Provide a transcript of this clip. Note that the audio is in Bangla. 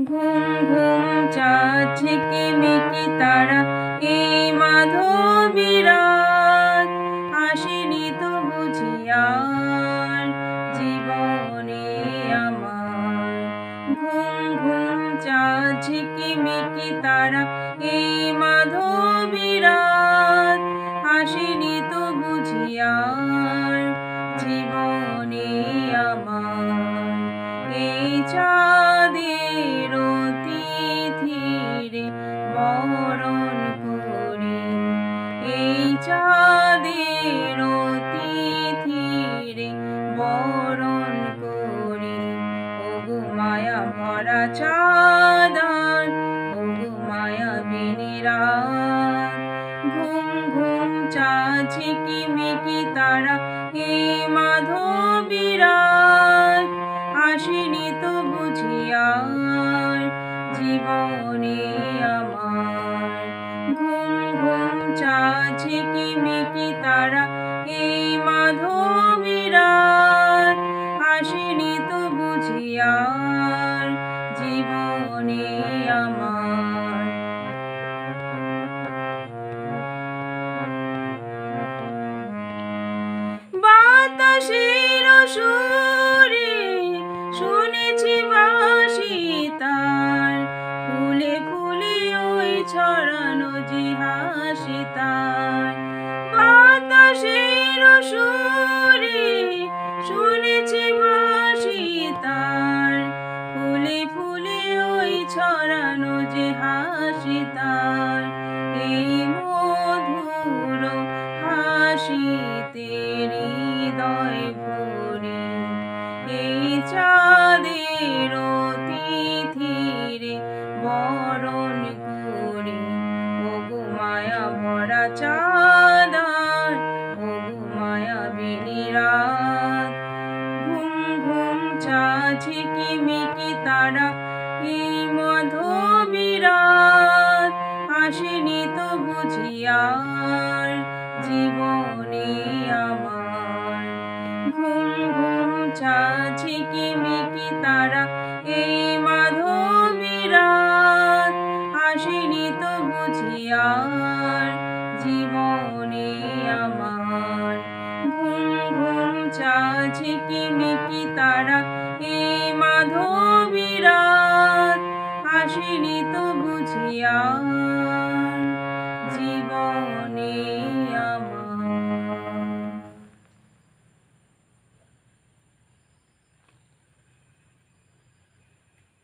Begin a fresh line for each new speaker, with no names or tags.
ঘুম ঘুম চাঁদ ঝিকিমিকি তারা এই মাধবী রাত আসেনি তো বুঝি আর জীবনে আমার। ঘুম ঘুম চাঁদ ঝিকিমিকি তারা এই মাধবী রাত আসেনি তো বুঝি আর জীবনে আমার। এই চাঁদের তিথিরে বরণ করি, এই চাঁদের তিথিরে বরণ করি। ওগো মায়া ভরা চাঁদ ওগো মায়াবিনী রাত। ঘুম ঘুম চাঁদ ঝিকিমিকি তারা এই মাধবী রাত আসেনি তো বুঝি আর জীবনে আমার। ঘুম ঘুম চাঁদ ঝিকিমিকি তারা এই মাধবী রাত আসেনি তো বুঝি আর জীবনে আমার। বাতাসের সুরে শুনেছি বাঁশি তার, ফুলে ফুলে ওই ছড়ানো যে হাসি তার। বাতাসের সুরে শুনেছি বাঁশি তার, ফুলে ফুলে ওই ছড়ানো যে হাসি তার। এই মধুর হাসিতে হৃদয় ভরি, এই চাঁদের তিথিরে বরণ করি। ওগো মায়া ভরা চাঁদ ওগো মায়াবিনী রাত। ঘুম ঘুম চাঁদ ঝিকিমিকি তারা এই মাধবী রাত আসেনি তো বুঝি আর জীবনে আমার। ঘুম ঘুম চাঁদ ঝিকিমিকি তারা এই মাধবী রাত আসেনি তো বুঝি আর জীবনে আমার। ঘুম ঘুম চাঁদ ঝিকিমিকি তারা এই মাধবী রাত আসেনি তো বুঝি আর।